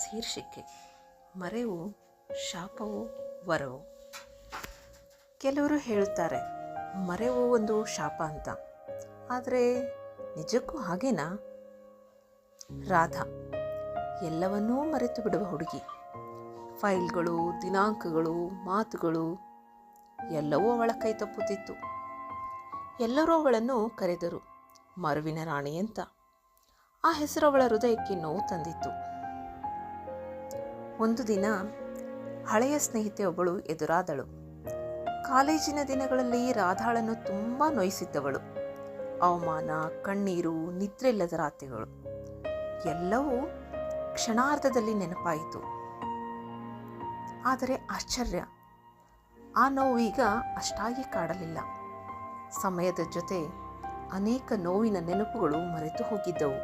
ಶೀರ್ಷಿಕೆ ಮರೆವು ಶಾಪವೋ ವರವೋ. ಕೆಲವರು ಹೇಳುತ್ತಾರೆ ಮರೆವು ಒಂದು ಶಾಪ ಅಂತ. ಆದರೆ ನಿಜಕ್ಕೂ ಹಾಗೇನಾ? ರಾಧಾ ಎಲ್ಲವನ್ನೂ ಮರೆತು ಬಿಡುವ ಹುಡುಗಿ. ಫೈಲ್ಗಳು, ದಿನಾಂಕಗಳು, ಮಾತುಗಳು ಎಲ್ಲವೂ ಅವಳ ಕೈ ತಪ್ಪುತ್ತಿತ್ತು. ಎಲ್ಲರೂ ಅವಳನ್ನು ಕರೆದರು ಮರುವಿನ ರಾಣಿ ಅಂತ. ಆ ಹೆಸರು ಅವಳ ಹೃದಯಕ್ಕೆ ನೋವು ತಂದಿತ್ತು. ಒಂದು ದಿನ ಹಳೆಯ ಸ್ನೇಹಿತೆ ಒಬ್ಬಳು ಎದುರಾದಳು. ಕಾಲೇಜಿನ ದಿನಗಳಲ್ಲಿ ರಾಧಾಳನ್ನು ತುಂಬ ನೋಯಿಸಿದ್ದವಳು. ಅವಮಾನ, ಕಣ್ಣೀರು, ನಿದ್ರೆಯಿಲ್ಲದ ರಾತ್ರಿಗಳು ಎಲ್ಲವೂ ಕ್ಷಣಾರ್ಧದಲ್ಲಿ ನೆನಪಾಯಿತು. ಆದರೆ ಆಶ್ಚರ್ಯ, ಆ ನೋವು ಈಗ ಅಷ್ಟಾಗಿ ಕಾಡಲಿಲ್ಲ. ಸಮಯದ ಜೊತೆ ಅನೇಕ ನೋವಿನ ನೆನಪುಗಳು ಮರೆತು ಹೋಗಿದ್ದವು.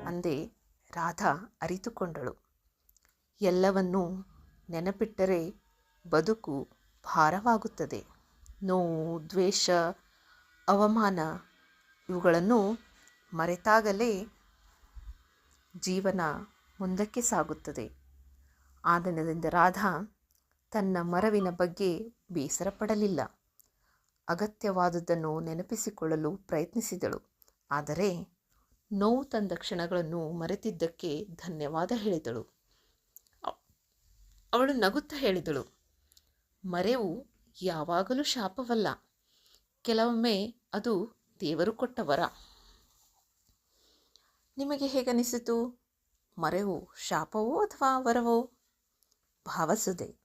ಅಂದೇ ರಾಧಾ ಅರಿತುಕೊಂಡಳು, ಎಲ್ಲವನ್ನೂ ನೆನಪಿಟ್ಟರೆ ಬದುಕು ಭಾರವಾಗುತ್ತದೆ. ನೋವು, ದ್ವೇಷ, ಅವಮಾನ ಇವುಗಳನ್ನು ಮರೆತಾಗಲೇ ಜೀವನ ಮುಂದಕ್ಕೆ ಸಾಗುತ್ತದೆ. ಆ ದಿನದಿಂದ ರಾಧಾ ತನ್ನ ಮರವಿನ ಬಗ್ಗೆ ಬೇಸರ ಪಡಲಿಲ್ಲ. ಅಗತ್ಯವಾದುದನ್ನು ನೆನಪಿಸಿಕೊಳ್ಳಲು ಪ್ರಯತ್ನಿಸಿದಳು. ಆದರೆ ನೋವು ತಂದ ಕ್ಷಣಗಳನ್ನು ಮರೆತಿದ್ದಕ್ಕೆ ಧನ್ಯವಾದ ಹೇಳಿದಳು. ಅವಳು ನಗುತ್ತಾ ಹೇಳಿದಳು, ಮರೆವು ಯಾವಾಗಲೂ ಶಾಪವಲ್ಲ, ಕೆಲವೊಮ್ಮೆ ಅದು ದೇವರು ಕೊಟ್ಟ ವರ. ನಿಮಗೆ ಹೇಗನಿಸಿತು? ಮರೆವು ಶಾಪವೋ ಅಥವಾ ವರವೋ? ಭಾವಸುದೆ.